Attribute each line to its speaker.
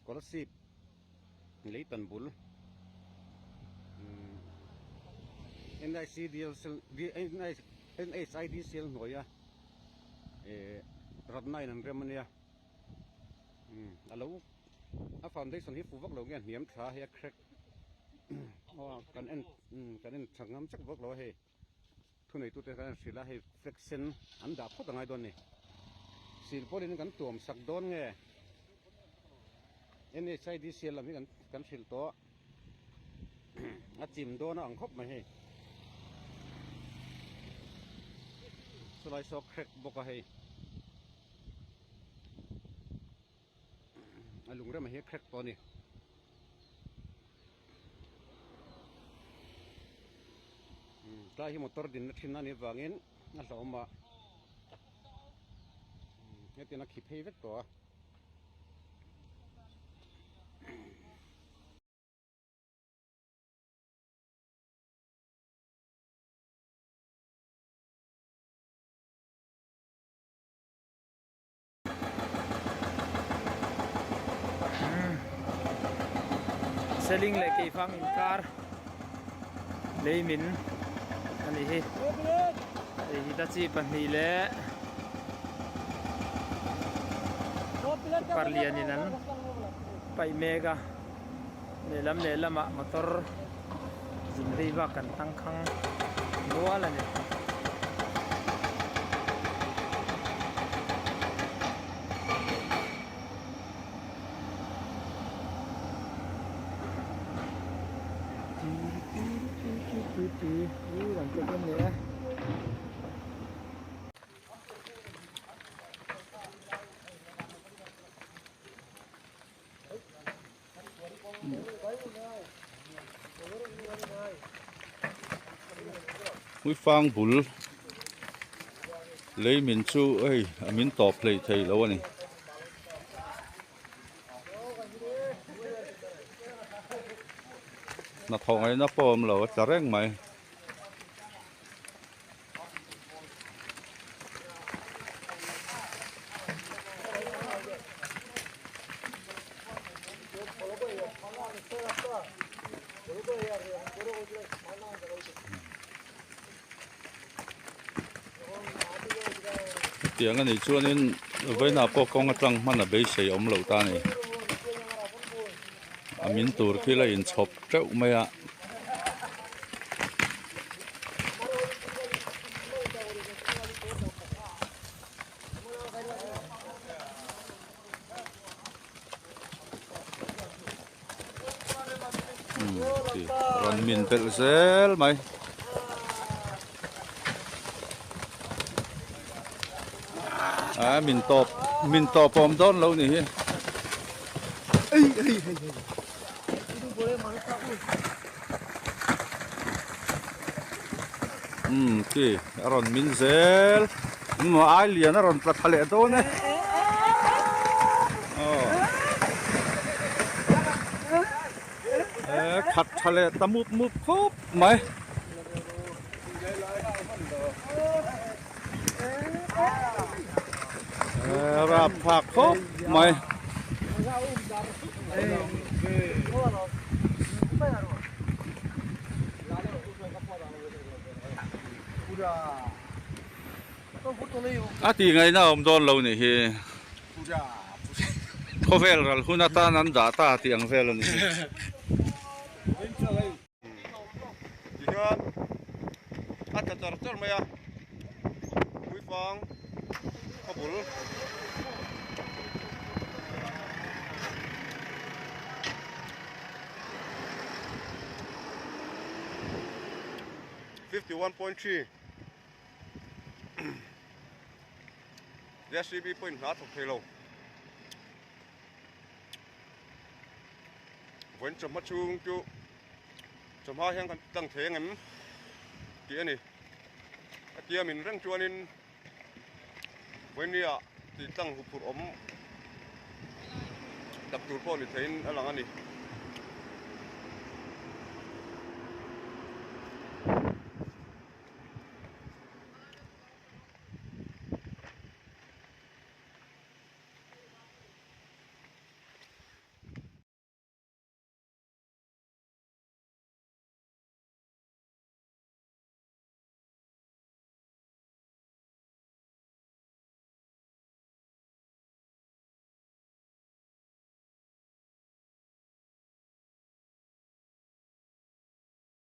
Speaker 1: scholarship lấy tuần bún NICDL nói à rất này nằm trong này lâu foundation hi phụ vóc lâu nghe niệm thà hay crack cần anh chẳng ngắm chắc vóc lâu hay thu này tụi cái sự là hay flexion anh đã phốt ngay đòn này sự phốt đến cái tuồng sắc đòn nghe NICDL làm cái sự to chìm đòn nó ăn khóc mà hay so crack bốc hay lùng ra mà hết crack to này ta hi motor din na thina ni wangin na hlawma hetina khiphei vek to
Speaker 2: selling le ke fang in car lấy min anh hi ta chỉ pan hi le parlian in an pai mega le lam motor zin ri va kan tang khang nual ani làm cho cái này
Speaker 3: mũi phang bùn lấy miền chu ơi miền tọp lấy thầy lâu này nó thòng ấy nó bom lâu chả reng mày tiếng anh ấy cho nên với nào có con trăng mà là bây giờ ông lẩu ta này miền tour khi là in chop trâu mày ạ còn miền tây sẽ mày mình tọp bom đón lâu nè kì rồi mình sẽ mà ai liền nó rồi bắt thale đó nè khát thale ta múp khốp mày ra phạt khốp mày thì ngày nào ông đón lâu này thì có vẻ là hôm nay ta nắn giá ta tiếng về rồi này
Speaker 1: SCB point not of hello. Vẫn chấm mắt chung chú chấm hai hàng tăng thế ngắm kia này kia mình răng chua nên vẫn đi thì tăng hụt ống đập tụt po thì thấy là anh này